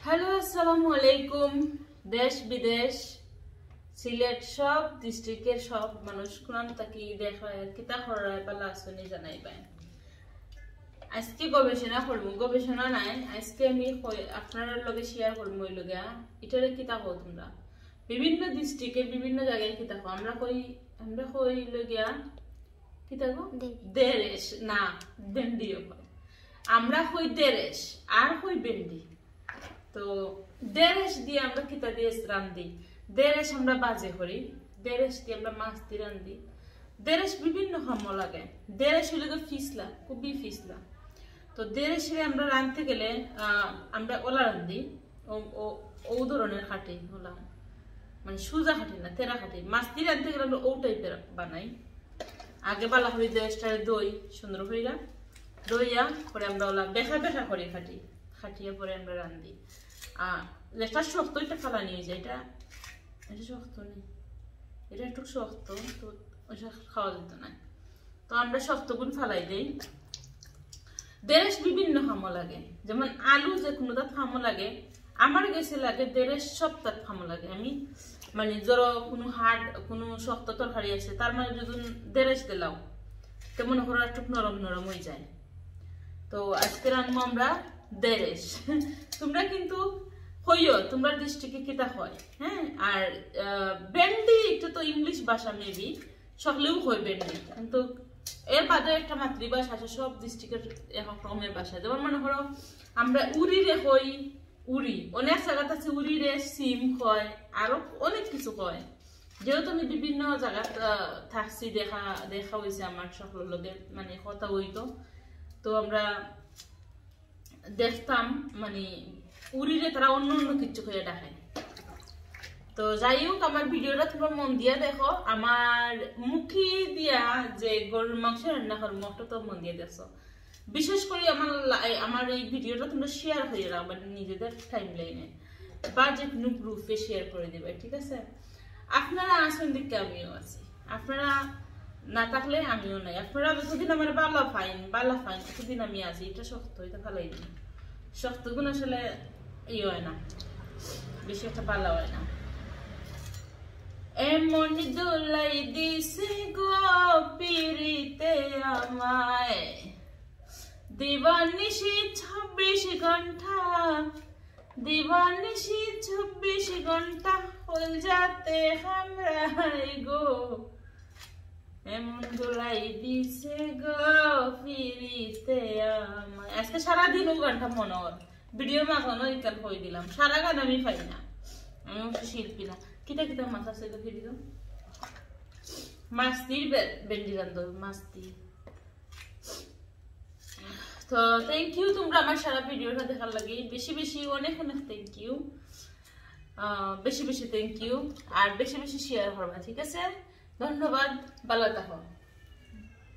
Hello আসসালামু আলাইকুম। দেশ বিদেশ সিলেট সব ডিস্ট্রিক্টের সব মানুষ কোন তাকি দেখায় কিতা খরায় পালা আসনি জানাই পায়। আজকে গবেষণা করবো, গবেষণা নাই, আজকে আমি আপনার লগে শেয়ার করবো। ওই লগা এটারে কিতা কো তোমরা বিভিন্ন ডিস্ট্রিক্টের বিভিন্ন জায়গায় কিতা কো। আমরা কই লগিয়া কিতা কো দেরেশ না বেন্ডিও কই। আমরা কই দেরেশ আর কই বেন্ডি। তো দেরেশ দিয়ে আমরা কিতা দিয়ে রান্ধি। দেরেশ আমরা বাজে করি, দেরেশ দিয়ে আমরা মাছ দিয়ে রান্ধি। দেরেশ বিভিন্ন খামো লাগে। দেরেশ হইলে তো ফিসলা, খুবই ফিসলা। তো দেরেশে আমরা রাঁধতে গেলে আমরা ওলা রান্ধি, ও ধরনের খাটি ওলা, মানে সুজা খাটি না, তেরা খাটি। মাছ দিয়ে রাঁধতে গেলে আমরা ও টাইপের বানাই। আগে বালা করি দেরেশটারে দই সুন্দর হইলা দইয়া পরে আমরা ওলা বেখা বেখা করে খাটিয়ে পরে আমরা রান্ধি। এটা শক্ত, এটা ফালা নিয়ে যায়, এটা শক্ত নেই, এটা একটু শক্ত, তো ওইটা খাওয়া যেত না। তো আমরা শক্ত গুণ ফালাই দেই। দেরেশ বিভিন্ন খামো লাগে, যেমন আলু যে কোনো তাত খামো লাগে, আমার গেছে লাগে দেরেশ সব তাত খামো লাগে। আমি মানে ধরো কোনো হার্ড কোনো শক্ত তরকারি আছে, তার মানে যদি দেরেশ দিলাও তো মনে করো একটু নরম নরম হয়ে যায়। তো আজকে রান্না আমরা দেরেশ। তোমরা কিন্তু হইও তোমরা ডিস্ট্রিক্টে কিতা হয়, হ্যাঁ। আর বেন্ডি এটা তো ইংলিশ ভাষা, মেবি সকলেও হয় বেন্ডি, কিন্তু এর বাদে একটা মাতৃভাষা আছে। সব ডিস্ট্রিক্টের এক রকমের ভাষা। যেমন মনে করো আমরা উড়িরে হই, উড়ি অনেক জায়গাতে আছে, উড়িরে সিম হয়, আরো অনেক কিছু হয়। যেহেতু আমি বিভিন্ন জায়গা থাকছি, দেখা হয়েছে আমার সকলের লোকে, মানে কথা হইতো, তো আমরা দেখতাম মানে উড়িরে তারা অন্য অন্য কিছু হয়ে ডাকে। তো যাই হোক, আমার ভিডিওটা তোমরা মন দিয়া দেখো। আমার মুখি দিয়া যে গরুর মাংস রান্না করবো একটা তো মন দিয়ে দেখছো। বিশেষ করে আমার এই ভিডিওটা তোমরা শেয়ার হয়ে রাখবে নিজেদের টাইম লাইনে বা যে কোনো গ্রুপে শেয়ার করে দেবে, ঠিক আছে। আপনারা আসেন দিকে আমিও আছি, আপনারা না থাকলে আমিও নাই। আপনারা যতদিন আমার বালা ফাইন ততদিন আমি আছি। এটা শক্ত, এটা ভালোই দিন শক্ত গুণ আসলে ই হয় না, বেশি একটা ভালো হয় না। এমন দোলাই দিছে গো পিরিতে আমায়, দিবানিশি 26 ঘন্টা, দিবানিশি 26 ঘন্টা হল যাতে হামরাই গো। এমন দোলাই দিছে গো পিরিতে আমায়। আজকে সারাদিন ও গানটা মনে ভিডিওর মাঝখানে ইকাল হয়ে দিলাম। সারা গান আমি পাই না, আমি শিল্পী না। কিতা কিতা মাছ আছে তো ফিরি, মাস্তির বেন্ডি রান্ধো মাস্তি। তো থ্যাংক ইউ তোমরা আমার সারা ভিডিওটা দেখার লাগে। বেশি বেশি অনেক অনেক থ্যাংক ইউ, বেশি বেশি থ্যাংক ইউ। আর বেশি বেশি শেয়ার করবা, ঠিক আছে। ধন্যবাদ, ভালো থাকো।